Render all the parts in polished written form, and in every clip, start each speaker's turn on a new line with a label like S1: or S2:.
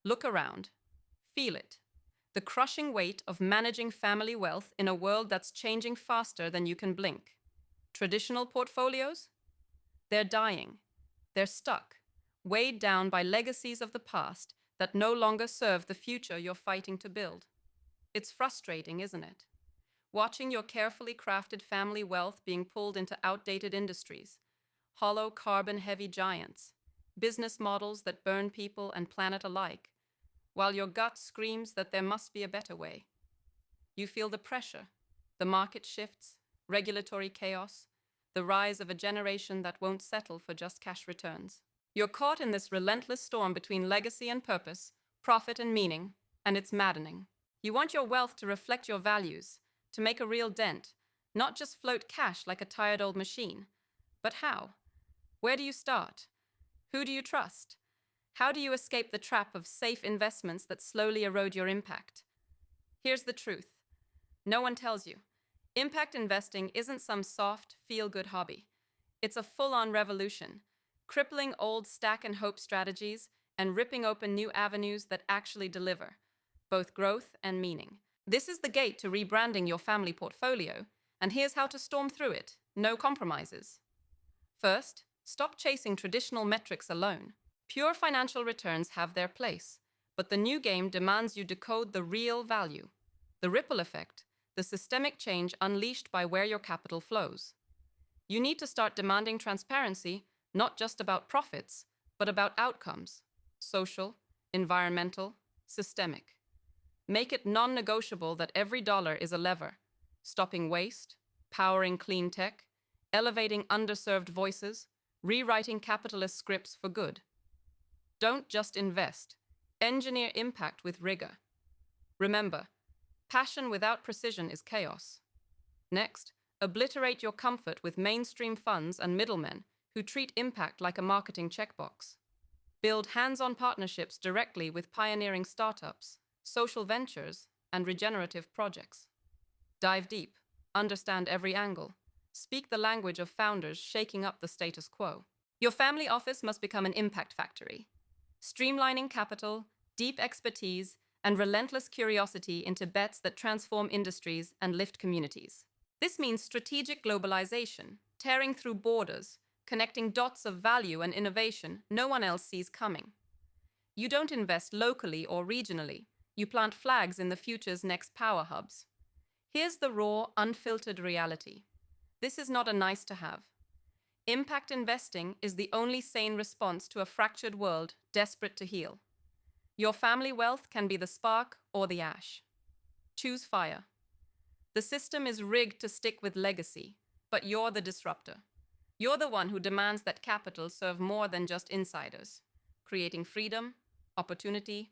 S1: Look around. Feel it. The crushing weight of managing family wealth in a world that's changing faster than you can blink. Traditional portfolios? They're dying. They're stuck, weighed down by legacies of the past that no longer serve the future you're fighting to build. It's frustrating, isn't it? Watching your carefully crafted family wealth being pulled into outdated industries, hollow carbon-heavy giants, business models that burn people and planet alike, while your gut screams that there must be a better way. You feel the pressure, the market shifts, regulatory chaos, the rise of a generation that won't settle for just cash returns. You're caught in this relentless storm between legacy and purpose, profit and meaning, and it's maddening. You want your wealth to reflect your values, to make a real dent, not just float cash like a tired old machine. But how? Where do you start? Who do you trust? How do you escape the trap of safe investments that slowly erode your impact? Here's the truth. No one tells you. Impact investing isn't some soft, feel-good hobby. It's a full-on revolution, crippling old stack and hope strategies and ripping open new avenues that actually deliver, both growth and meaning. This is the gate to rebranding your family portfolio, and here's how to storm through it. No compromises. First, stop chasing traditional metrics alone. Pure financial returns have their place, but the new game demands you decode the real value, the ripple effect, the systemic change unleashed by where your capital flows. You need to start demanding transparency, not just about profits, but about outcomes: social, environmental, systemic. Make it non-negotiable that every dollar is a lever, stopping waste, powering clean tech, elevating underserved voices, rewriting capitalist scripts for good. Don't just invest. Engineer impact with rigor. Remember, passion without precision is chaos. Next, obliterate your comfort with mainstream funds and middlemen who treat impact like a marketing checkbox. Build hands-on partnerships directly with pioneering startups, social ventures, and regenerative projects. Dive deep, understand every angle, speak the language of founders shaking up the status quo. Your family office must become an impact factory, streamlining capital, deep expertise, and relentless curiosity into bets that transform industries and lift communities. This means strategic globalization, tearing through borders, connecting dots of value and innovation no one else sees coming. You don't invest locally or regionally. You plant flags in the future's next power hubs. Here's the raw, unfiltered reality. This is not a nice to have. Impact investing is the only sane response to a fractured world desperate to heal. Your family wealth can be the spark or the ash. Choose fire. The system is rigged to stick with legacy, but you're the disruptor. You're the one who demands that capital serve more than just insiders, creating freedom, opportunity,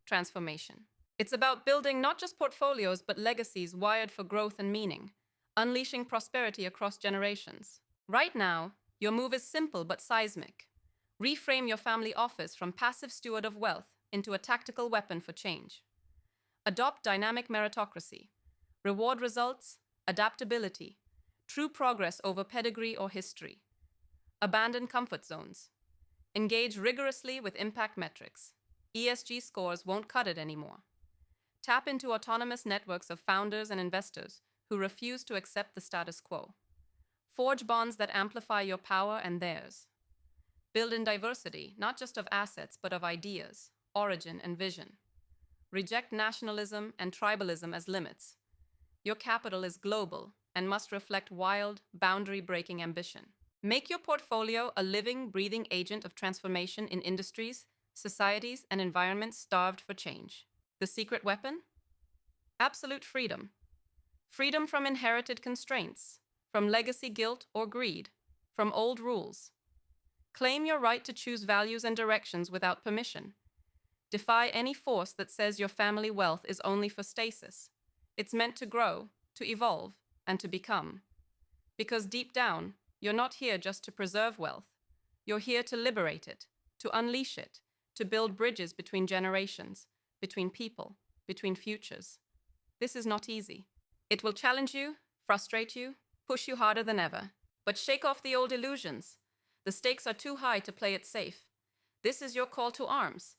S1: transformation. It's about building not just portfolios, but legacies wired for growth and meaning, unleashing prosperity across generations. Right now, your move is simple but seismic. Reframe your family office from passive steward of wealth into a tactical weapon for change. Adopt dynamic meritocracy. Reward results, adaptability, true progress over pedigree or history. Abandon comfort zones. Engage rigorously with impact metrics. ESG scores won't cut it anymore. Tap into autonomous networks of founders and investors who refuse to accept the status quo. Forge bonds that amplify your power and theirs. Build in diversity, not just of assets, but of ideas, origin, and vision. Reject nationalism and tribalism as limits. Your capital is global and must reflect wild, boundary-breaking ambition. Make your portfolio a living, breathing agent of transformation in industries, societies, and environments starved for change. The secret weapon? Absolute freedom. Freedom from inherited constraints, from legacy guilt or greed, from old rules. Claim your right to choose values and directions without permission. Defy any force that says your family wealth is only for stasis. It's meant to grow, to evolve, and to become. Because deep down, you're not here just to preserve wealth. You're here to liberate it, to unleash it, to build bridges between generations, between people, between futures. This is not easy. It will challenge you, frustrate you, push you harder than ever. But shake off the old illusions. The stakes are too high to play it safe. This is your call to arms.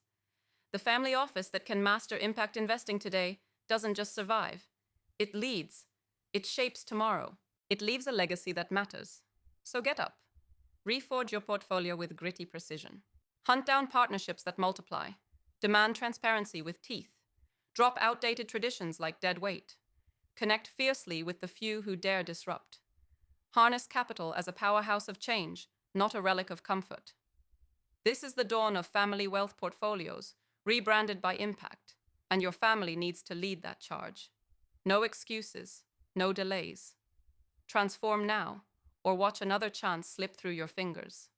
S1: The family office that can master impact investing today doesn't just survive. It leads. It shapes tomorrow. It leaves a legacy that matters. So get up. Reforge your portfolio with gritty precision. Hunt down partnerships that multiply. Demand transparency with teeth. Drop outdated traditions like dead weight. Connect fiercely with the few who dare disrupt. Harness capital as a powerhouse of change, not a relic of comfort. This is the dawn of family wealth portfolios, rebranded by impact, and your family needs to lead that charge. No excuses, no delays. Transform now, or watch another chance slip through your fingers.